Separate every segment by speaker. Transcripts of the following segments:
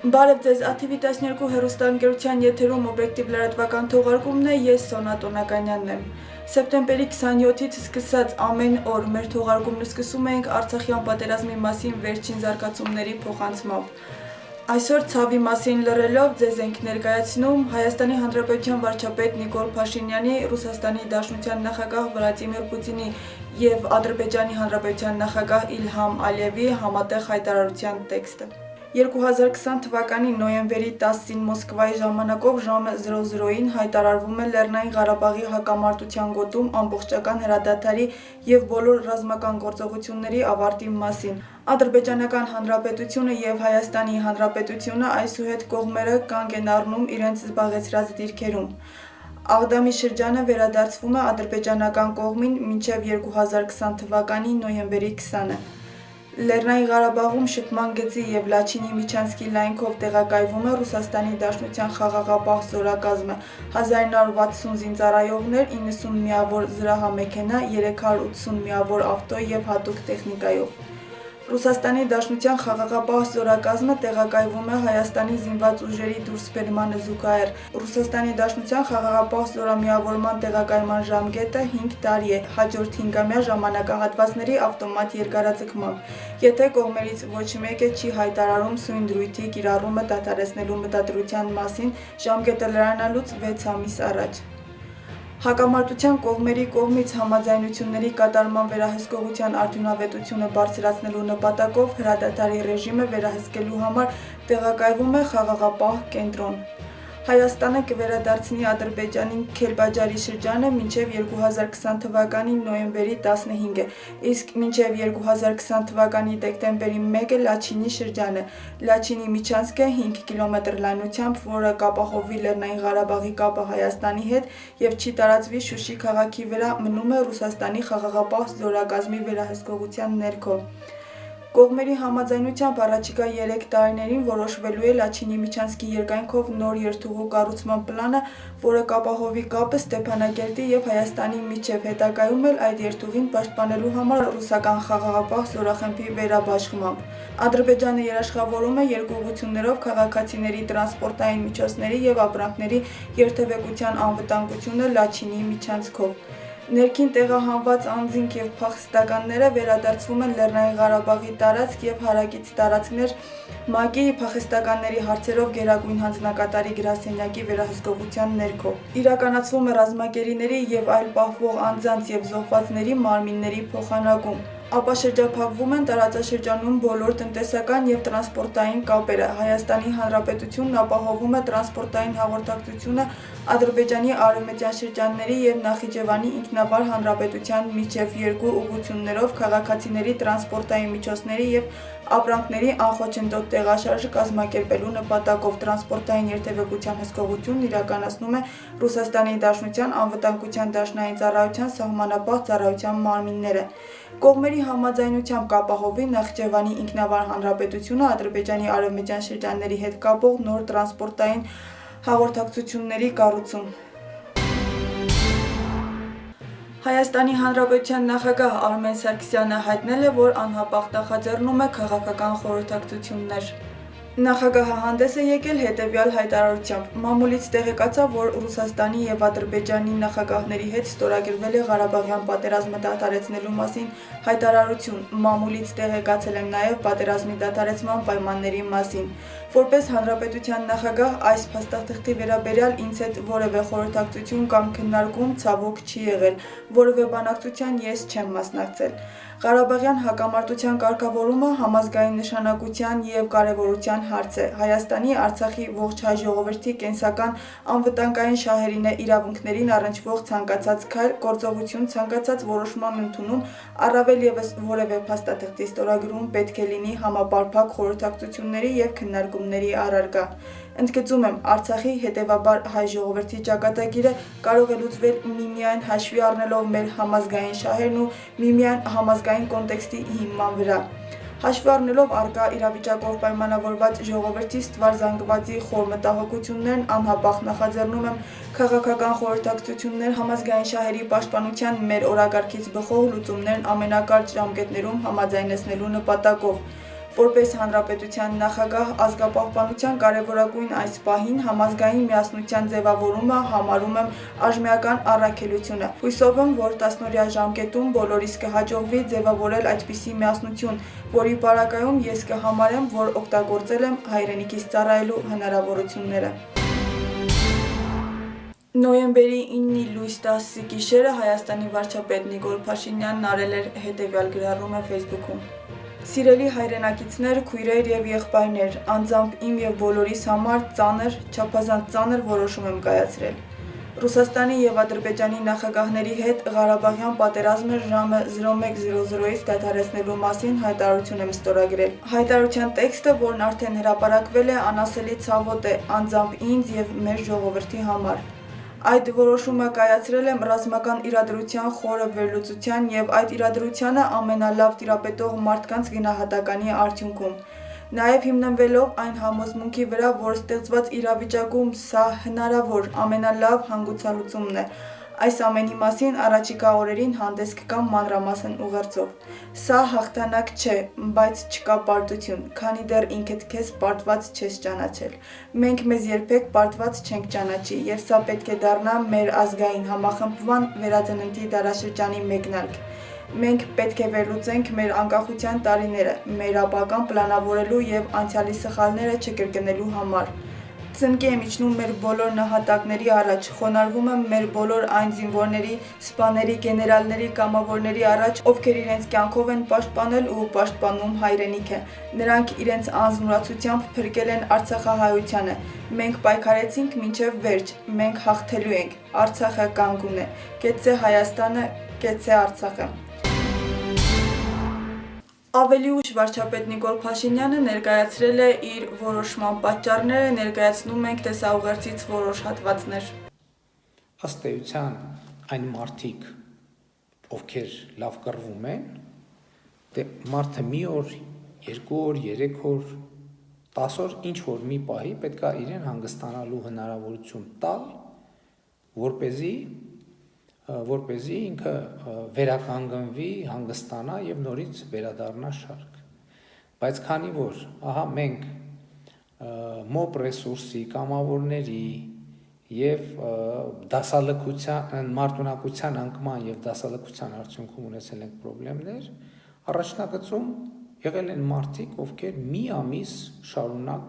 Speaker 1: Բարև ձեզ, ATV 12 հեռուստաընկերության եթերում օբյեկտիվ լրատվական թողարկումն է, ես Սոնա Տոնականյանն եմ։ Սեպտեմբերի 27-ից սկսած ամեն օր մեր թողարկումն սկսում ենք Արցախյան պատերազմի մասին վերջին զարգացումների փոխանցմամբ։ Այսօր ցավի մասին լռելով ձեզ ենք ներկայացնում Հայաստանի Հանրապետության վարչապետ Նիկոլ Փաշինյանի, Ռուսաստանի Դաշնության նախագահ Վլադիմիր Պուտինի և Ադրբեջանի Հանրապետության նախագահ Իլհամ Ալիևի համատեղ հայտարարության տեքստը։ 2020 թվականի նոյեմբերի 10-ին Մոսկվայի ժամանակով ժամը 00-ին հայտարարվում է Լեռնային Ղարաբաղի հակամարտության գոտում ամբողջական հրադադարի և բոլոր ռազմական գործողությունների ավարտի մասին։ Ադրբեջանական Հանրապետությունը և Հայաստանի Հանրապետությունը այսուհետ կողմերը կանգ են առնում իրենց զբաղեցրած դիրքերում։ Աղդամի շրջանը վերադարձվում է ադրբեջանական կողմին մինչև 2020 թվականի նոյեմբերի 20-ը։ Լեռնային Ղարաբաղում շփման գծի և Լաչինի Միչանսկի լայնքով տեղակայվում է Ռուսաստանի Դաշնության խաղաղապահ զորակազմը, 1960 զինծառայողներ, 90 միավոր զրահամեքենա, 380 միավոր ավտո և հատուկ տեխնիկայով։ Ռուսաստանի Դաշնության խաղաղապահ զորակազմը տեղակայվում է Հայաստանի զինված ուժերի դուրսբերմանը զուգահեռ։ Ռուսաստանի Դաշնության խաղաղապահ զորամիավորման տեղակայման ժամկետը 5 տարի է, հաջորդ 5-ամյա ժամանակահատվածների ավտոմատ երկարաձգմամբ, եթե կողմերից ոչ մեկը չի հայտարարում սույն դրույթի կիրառումը դադարեցնելու մտադրության մասին ժամկետը լրանալուց 6 ամիս առաջ։ Հակամարտության կողմերի կողմից համաձայնությունների կատարման վերահսկողության արդյունավետությունը բարձրացնելու նպատակով հրադադարի ռեժիմը վերահսկելու համար տեղակայվում է խաղաղապահ կենտրոն։ Հայաստանը կվերադարձնի Ադրբեջանի Քելբաջարի շրջանը մինչև 2020 թվականի նոյեմբերի 15-ը, իսկ մինչև 2020 թվականի դեկտեմբերի 1-ը Լաչինի շրջանը։ Լաչինի Միչանսկը 5 կմ լայնությամբ, որը կապահովի Լեռնային Ղարաբաղի կապը Հայաստանի հետ և չի տարածվի Շուշի քաղաքի վրա, մնում է Ռուսաստանի խաղաղապահ զորակազմի վերահսկողության ներքո։ Կողմերի համաձայնությամբ առաջիկա 3 տարիներին որոշվելու է Լաչինի Միչանսկի երկայնքով նոր երթուղու կառուցման պլանը, որը կապահովի կապը Ստեփանակերտի և Հայաստանի միջև, հետագայում էլ այդ երթուղին պաշտպանելու համար ռուսական խաղաղապահ զորախմբի վերաբաշխումամբ։ Ադրբեջանը երաշխավորում է երկուղություններով քաղաքացիների, տրանսպորտային միջոցների և ապրանքների երթևեկության անվտանգությունը Լաչինի Միչանսկով։ Ներքին տեղահանված անձինք և փախստականները վերադարձվում են Լեռնային Ղարաբաղի տարածք և հարակից տարածքներ ՄԱԿ-ի փախստականների հարցերով գերագույն հանձնակատարի գրասենյակի վերահսկողության ներքո։ Իրականացվում է ռազմագերիների և այլ պահվող անձանց և զոհվածների մարմինների փոխանակում։ Ապա շրջափակվում են տարածաշրջանում բոլոր տնտեսական և տրանսպորտային կապերը։ Հայաստանի Հանրապետությունն ապահովում է տրանսպորտային հաղորդակցությունը Ադրբեջանի արևմտյան շրջանների և Նախիջևանի ինքնավար հանրապետության միջև երկու ուղղություններով քաղաքացիների, տրանսպորտային միջոցների և ապրանքների անխոչնդոտ տեղաշարժը կազմակերպելու նպատակով տրանսպորտային երթևեկության հսկողությունն իրականացնում է Ռուսաստանի Դաշնության անվտանգության դաշնային ծառայության սահմանապահ ծառայության մարմինները։ Կողմերի համաձայնությամբ կապահովի Նախիջևանի ինքնավար հանրապետությունը Ադրբեջանի արևմտյան շրջանների հետ կապող նոր տրանսպորտային հաղորդակցությունների կառուցում։ Հայաստանի Հանրապետության նախագահ Արմեն Սարգսյանը հայտնել է, որ անհապաղ նախաձեռնում է քաղաքական խորհրդակցություններ։ Նախագահը հանդես է եկել հետևյալ հայտարարությամբ. Մամուլից տեղեկացա, որ Ռուսաստանի և Ադրբեջանի նախագահների հետ ստորագրվել է Ղարաբաղյան պատերազմը դադարեցնելու մասին հայտարարություն։ Մամուլից տեղեկացել եմ նաև պատերազմի դադարեցման պայմանների մասին։ Որպես հանրապետության նախագահ այս փաստաթղթի վերաբերյալ ինձ հետ որևէ խորհրդակցություն կամ քննարկում ցավոք չի եղել, որևէ բանակցության ես չեմ մասնակցել։ Ղարաբաղյան հակամարտության կարգավորումը համազգային նշանակության և կարևորության հարց է։ Հայաստանի, Արցախի ողջ հայ ժողովրդի կենսական անվտանգային շահերին է իրավունքներին առնչվող ցանկացած քայլ, գործողություն, ցանկացած որոշման ընդունում, առավել ևս որևէ փաստաթղթի ստորագրում պետք է լինի համապարփակ խորհրդակցությունների և քննարկումների առարկա։ Ընդգծում եմ, Արցախի, հետևաբար հայ ժողովրդի ճակատագիրը կարող է լուծվել միմիայն հաշվի առնելով մեր համազգային շահերն ու միմիայն համազգային կոնտեքստի հիման վրա։ Հաշվի առնելով առկա իրավիճակով պայմանավորված ժողովրդի ստվար զանգվածի խոր մտահոգություններն անհապաղ նախաձեռնում եմ քաղաքական խորհրդակցություններ համազգային շահերի պաշտպանության մեր օրակարգից բխող լուծումներն ամենակարճ ժամկետներում համաձայնեցնելու նպատակով։ Որպես հանրապետության նախագահ ազգապահպանության կարևորագույն այս պահին համազգային միասնության ձևավորումը համարում եմ արժմիական առաքելությունը։ Հուսով եմ, որ 10-օրյա ժամկետում բոլորիս կհաջողվի ձևավորել այդպիսի միասնություն, որի պարագայում ես կհամարեմ, որ օգտագործել եմ հայրենիքիս ծառայելու հնարավորությունները։ Նոյեմբերի 9-ի լույս 10-ի գիշերը Հայաստանի վարչապետ Նիկոլ Փաշինյանն արել էր հետևյալ գրառումը Facebook-ում. Սիրելի հայրենակիցներ, քույրեր եւ եղբայրներ, անձամբ իմ եւ բոլորիս համար ծանր, չափազանց ծանր որոշում եմ կայացրել։ Ռուսաստանի եւ Ադրբեջանի նախագահների հետ Ղարաբաղյան պատերազմը ժամը 01:00-ից դադարեցնելու մասին հայտարարություն եմ ստորագրել։ Հայտարարության տեքստը, որն արդեն հրապարակվել է, անասելի ցավոտ է անձամբ ինձ եւ մեր ժողովրդի համար։ Այդ որոշումը կայացրել եմ ռազմական իրադրության խորը վերլուծության եւ այդ իրադրությանը ամենալավ տիրապետող մարդկանց գնահատականի արդյունքում։ Նաև հիմնվելով այն համոզմունքի վրա, որ ստեղծված իրավիճակում սա հնարավոր ամենալավ հանգուցալուծումն է։ Այս ամենի մասին առաջիկա օրերին հանդես կգամ մանրամասն ուղերձով։ Սա հաղթանակ չէ, բայց չկա պարտություն, քանի դեռ ինքդ քեզ պարտված չես ճանաչել։ Մենք մեզ երբեք պարտված չենք ճանաչի, եւ սա պետք է դառնա մեր ազգային համախմբման վերածննդի դարաշրջանի մեկնարկ։ Մենք պետք է վերլուծենք մեր անկախության տարիները, մեր ապագան պլանավորելու եւ անցյալի սխալները չկրկնելու համար։ Ծնկի եմ իջնում մեր բոլոր նահատակների առաջ, խոնարհվում եմ մեր բոլոր այն զինվորների, սպաների, գեներալների, կամավորների առաջ, ովքեր իրենց կյանքով են պաշտպանել ու պաշտպանում հայրենիքը։ Նրանք իրենց անզնուրացությամբ փրկել են Արցախահայությանը։ Մենք պայքարեցինք մինչև վերջ, մենք հաղթելու ենք։ Արցախը կանգուն է։ Կեցցե Հայաստանը, կեցցե Արցախը։ Ավելի ուշ վարչապետ Նիկոլ Փաշինյանը ներկայացրել է իր որոշման պատճառները, ներկայացնում ենք տեսաուղերձից որոշ հատվածներ։
Speaker 2: Ըստ էության այն մարդիկ, ովքեր լավ կռվում են, դե մարդը մի օր, 2 օր, 3 օր, 10 օր ինչ որ մի պահի պետք է իրեն հանգստանալու հնարավորություն տալ, որպեսզի ինքը վերականգնվի, հանգստանա եւ նորից վերադառնա շարք։ Բայց քանի որ ահա մենք մոբ ռեսուրսի, կամավորների եւ դասալքության, մարտունակության անկման եւ դասալքության արդյունքում ունեցել ենք խնդիրներ, առաջնագծում եղել են մարդիկ, ովքեր մի ամիս շարունակ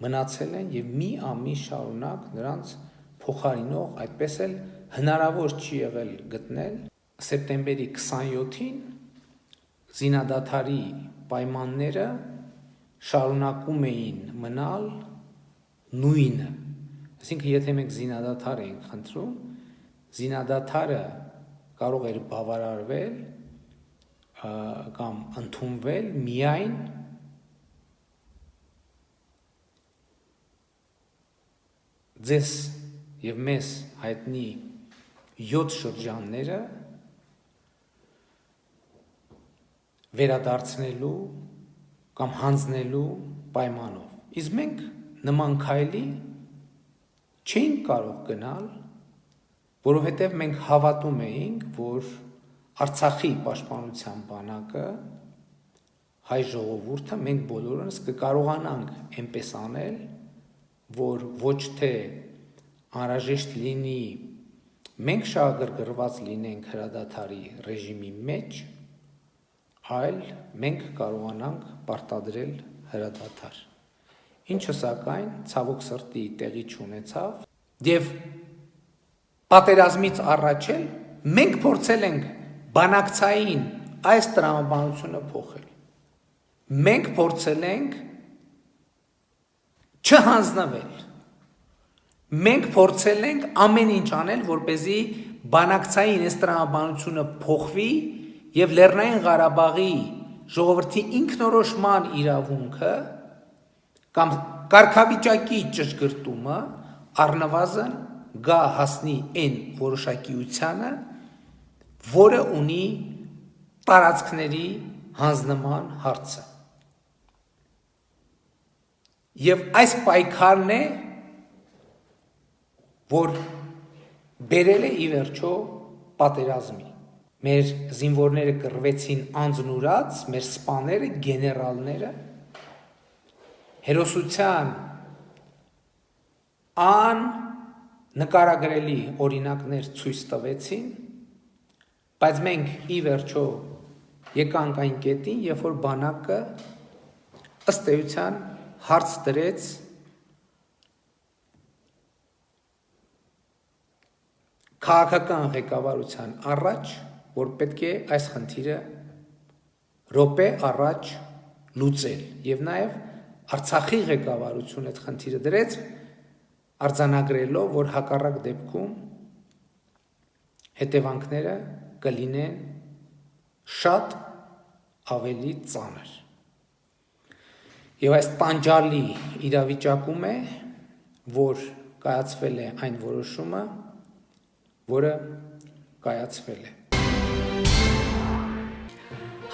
Speaker 2: մնացել են եւ մի ամիս շարունակ նրանց փոխարինող, այդպես էլ հնարավոր չի եղել գտնել սեպտեմբերի 27-ին զինադադարի պայմանները շարունակում էին մնալ նույնը։ Այսինքն, եթե մենք զինադադար ենք խնդրում, զինադադարը կարող էր բավարարվել կամ ընդունվել միայն ձեզ եւ մեզ հայտնի 7 շրջանները վերադարձնելու կամ հանձնելու պայմանով։ Իսկ մենք նման քայլի չէինք կարող գնալ, որովհետև մենք հավատում էինք, որ Արցախի պաշտպանության բանակը, հայ ժողովուրդը, մենք բոլորս կկարողանանք այնպես անել, որ ոչ թե անհրաժեշտ լինի մենք շահագրգռված լինենք հրադադարի ռեժիմի մեջ, այլ մենք կարողանանք պարտադրել հրադադար։ Ինչը սակայն ցավոք սրտի տեղի չունեցավ, եւ պատերազմից առաջ էլ մենք փորձել ենք բանակցային այս տրամաբանությունը փոխել։ Մենք փորձել ենք չհանձնվել։ Մենք փորձել ենք ամեն ինչ անել, որպեսզի բանակցային այս տրամաբանությունը փոխվի եւ Լեռնային Ղարաբաղի ժողովրդի ինքնորոշման իրավունքը կամ կարգավիճակի ճշգրտումը առնվազն գա հասնի այն որոշակիությանը, որը ունի տարածքների հանձնման հարցը։ Եվ այս պայքարն է, որ բերել է ի վերջո պատերազմի։ Մեր զինվորները կռվեցին անձնուրաց, մեր սպաները, գեներալները հերոսության նկարագրելի օրինակներ ցույց տվեցին, բայց մենք ի վերջո եկանք այն կետին, երբ որ բանակը ըստ էության հարց դրեց քաղաքական ղեկավարության առաջ, որ պետք է այս խնդիրը րոպե առաջ լուծել, եւ նաեւ Արցախի ղեկավարությունը այդ խնդիրը դրեց, արձանագրելով, որ հակառակ դեպքում հետևանքները կլինեն շատ ավելի ծանր։ Եվ այս տանջալի իրավիճակում է, որ կայացվել է այն որոշումը, որը կայացվել է։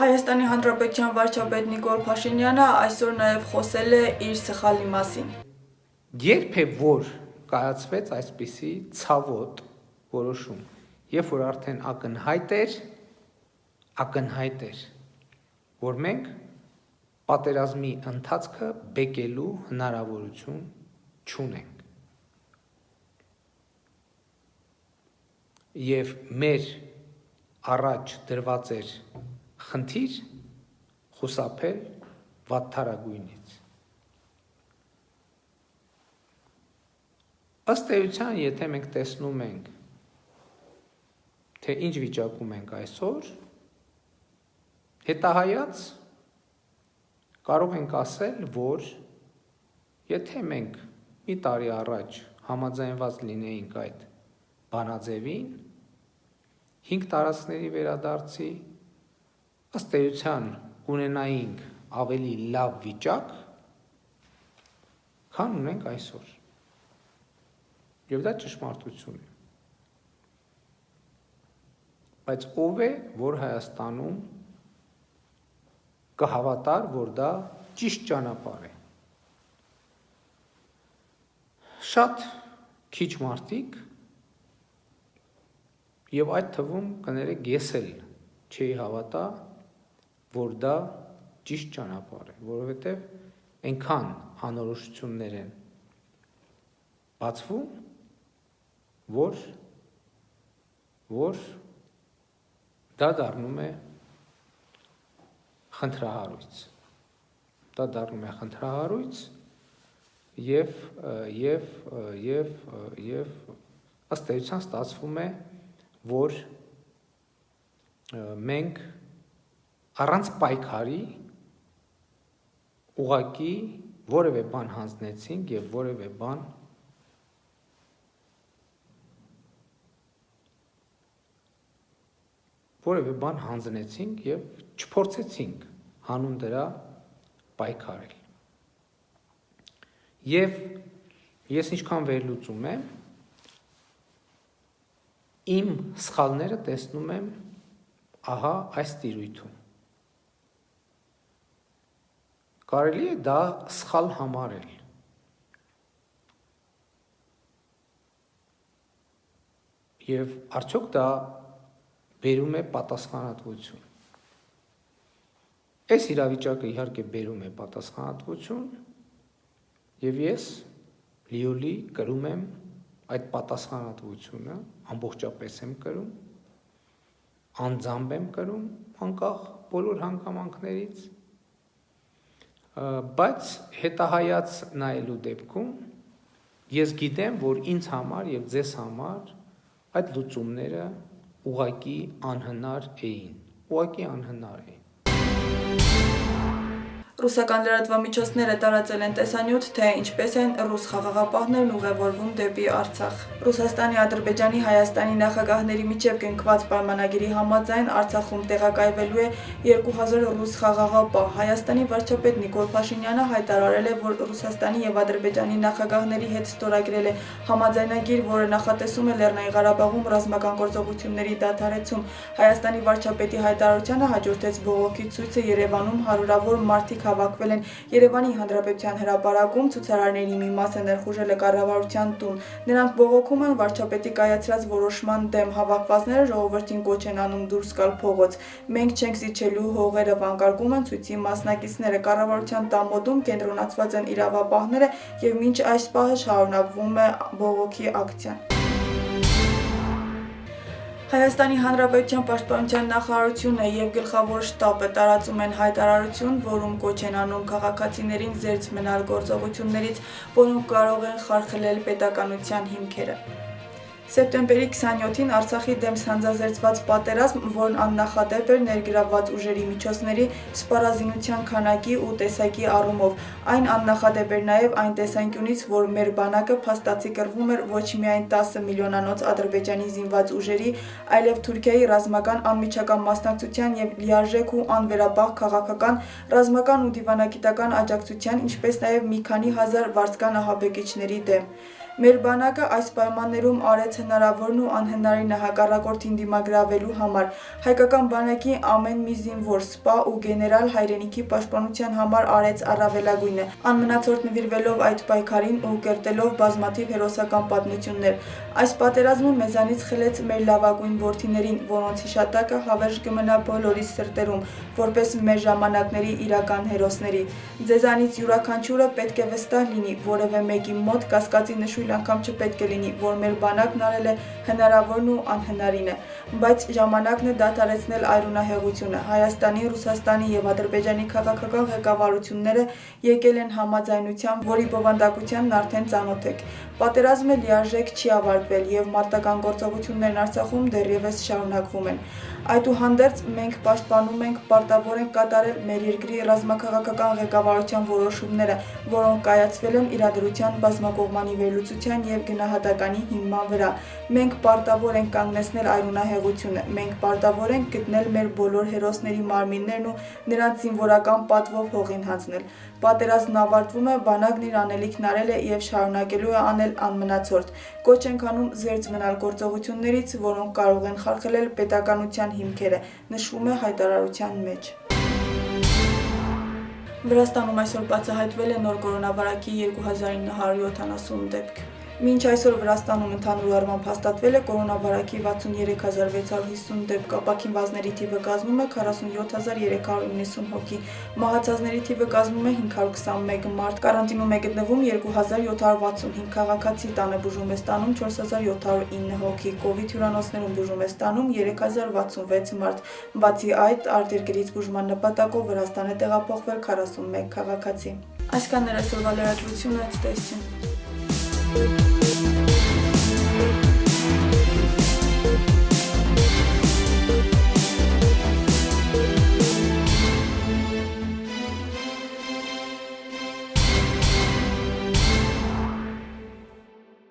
Speaker 1: Հայաստանի Հանրապետության վարչապետ Նիկոլ Փաշինյանը այսօր նաև խոսել է իր սխալի մասին։
Speaker 2: Երբ է որ կայացվեց այսպիսի ցավոտ որոշում, երբ որ արդեն ակնհայտ էր, որ մենք պատերազմի ընթացքը բեկելու հնարավորություն չունենք։ Եվ մեր առաջ դրված էր խնդիր խուսափել վատթարագույնից։ Ըստ էության, եթե մենք տեսնում ենք, թե ինչ վիճակում ենք այսօր, հետահայաց կարող ենք ասել, որ եթե մենք մի տարի առաջ համաձայնված լինեինք այդ բանաձևին, 5 տարածքների վերադարձի, ըստ էության ունենայինք ավելի լավ վիճակ, քան ունենք այսօր։ Եվ դա ճշմարտություն է։ Բայց ով է, որ Հայաստանում կհավատար, որ դա ճիշտ ճանապարհ է։ Շատ քիչ մարդիկ եւ այդ թվում կներեք ես էլ չի հավատա, որ դա ճիշտ ճանապարհ է, որովհետեւ այնքան անորոշություններ են բացվում, որ դա դառնում է խնդրահարույց։ Դա դառնում է խնդրահարույց եւ ըստ էության ստացվում է, որ մենք առանց պայքարի ուղղակի որևէ բան հանձնեցինք եւ որևէ բան հանձնեցինք եւ չփորձեցինք հանուն դրա պայքարել։ Եվ ես ինչքան վերլուծում եմ, իմ սխալները տեսնում եմ ահա այս տիրույթում։ Կարելի է դա սխալ համարել։ Եվ արդյոք դա բերում է պատասխանատվություն։ Այս իրավիճակը իհարկե բերում է պատասխանատվություն, եւ ես լիոլի կրում եմ այդ պատասխանատվությունը, ամբողջապես եմ կրում, անձամբ եմ կրում, անկախ բոլոր հանգամանքներից, բայց հետահայաց նայելու դեպքում ես գիտեմ, որ ինձ համար եւ ձեզ համար այդ լուծումները ուղղակի անհնար էին։
Speaker 1: Ռուսական լրատվամիջոցները տարածել են տեսանյութ, թե ինչպես են ռուս խաղաղապահներն ուղևորվում դեպի Արցախ։ Ռուսաստանի, Ադրբեջանի, Հայաստանի նախագահների միջև կնքված պայմանագիրի համաձայն Արցախում տեղակայվելու է 2000 ռուս խաղաղապահ։ Հայաստանի վարչապետ Նիկոլ Փաշինյանը հայտարարել է, որ Ռուսաստանի եւ Ադրբեջանի նախագահների հետ ստորագրել է համաձայնագիր, որը նախատեսում է Լեռնային Ղարաբաղում ռազմական գործողությունների դադարեցում։ Հայաստանի վարչապետի հայտարարությանը հաջորդեց բողոքի ցույցը Երևանում հարյուրավոր մարդիկ հավաքվել են Երևանի Հանրապետության հրապարակում, ցուցարարների մի մասը ներխուժել է կառավարության տուն։ Նրանք բողոքում են վարչապետի կայացրած որոշման դեմ, հավաքվածները ժողովրդին կոչ են անում դուրս գալ փողոց։ Մենք չենք զիջելու հողերը վանկարկում են ցույցի մասնակիցները։ Կառավարության տան մոտում կենտրոնացված են իրավապահները եւ մինչ այս պահը շարունակվում է բողոքի ակցիան։ Հայաստանի Հանրապետության պաշտպանության նախարարությունը եւ գլխավոր շտաբը տարածում են հայտարարություն, որում կոչ են անում քաղաքացիներին զերծ մնալ գործողություններից, որոնք կարող են խարխլել պետականության հիմքերը։ Սեպտեմբերի 27-ին Արցախի դեմ սանձազերծված պատերազմ, որն աննախադեպ էր ներգրավված ուժերի միջոցների, սպառազինության քանակի ու տեսակի առումով, այն աննախադեպ էր նաև այն տեսանկյունից, որ մեր բանակը փաստացի կռվում էր ոչ միայն 10 միլիոնանոց Ադրբեջանի զինված ուժերի, այլև Թուրքիայի ռազմական անմիջական մասնակցության եւ լիարժեք ու անվերապահ քաղաքական, ռազմական ու դիվանագիտական աջակցության, ինչպես նաև մի քանի հազար վարձկան ահաբեկիչների դեմ։ Մեր բանակը այս պայմաններում արեց հնարավորն ու անհնարինը հակառակորդին դիմագրավելու համար։ Հայկական բանակի ամեն մի զինվոր, սպա ու գեներալ հայրենիքի պաշտպանության համար արեց առավելագույնը, անմնացորդ նվիրվելով այդ պայքարին ու կերտելով բազմաթիվ հերոսական պատմություններ։ Այս պատերազմը մեզանից խլեց մեր լավագույն որդիներին, որոնց հիշատակը հավերժ կմնա բոլորի սրտերում, որպես մեր ժամանակների իրական հերոսների։ Ձեզանից յուրաքանչյուրը պետք է վստահ լինի, որևէ մեկի մոտ կասկածի նշույլ անգամ չպետք է լինի, որ մեր բանակն արել է հնարավորն ու անհնարինը, բայց ժամանակն է դադարեցնել այրունահեղությունը։ Հայաստանի, Ռուսաստանի եւ Ադրբեջանի քաղաքական ղեկավարությունները եկել են համաձայնության, որի բովանդակությանն արդեն ծանոթ եք։ Պատերազմը լիարժեք չի ավարտվել եւ մարտական գործողություններն Արցախում դեռևս շարունակվում են։ Այդուհանդերձ մենք պաշտպանում ենք, պարտավոր ենք կատարել մեր երկրի ռազմաքաղաքական ղեկավարության որոշումները, որոնք կայացվել են իրադրության բազմակողմանի վերլուծության եւ գնահատականի հիման վրա։ Մենք պարտավոր ենք կանգնեցնել այրունահեղությունը, մենք պարտավոր ենք գտնել մեր բոլոր հերոսների մարմիններն ու նրանց զինվորական պատվով հողին հանձնել։ Պատերազմն ավարտվում է, բանակն իր անելիքն արել է եւ շարունակելու է անել անմնացորդ։ Կոչ ենք անում զերծ մնալ գործողություններից, որոնք կարող են խարխլել պետականության հիմքերը, նշվում է հայտարարության մեջ։ Վրաստանում այսօր բացահայտվել է նոր կորոնավիրուսի 2970 դեպք։ Մինչ այսօր Վրաստանում ընդհանուր առմամբ հաստատվել է կորոնավիրուսի 63650 դեպք, ապաքինվածների թիվը կազմում է 47390 հոգի, մահացածների թիվը կազմում է 521 մարդ, կարանտինում է գտնվում 2765 քաղաքացի, տանը բուժում է ստանում 4709 հոգի, կոവിഡ് հյուրանոցներում բուժում է ստանում 3066 մարդ, բացի այդ արտերկրից բուժման նպատակով Վրաստան է տեղափոխվել 41 քաղաքացի։ Այսքանն էր այսօրվա լրատվությունը, ցտեսություն։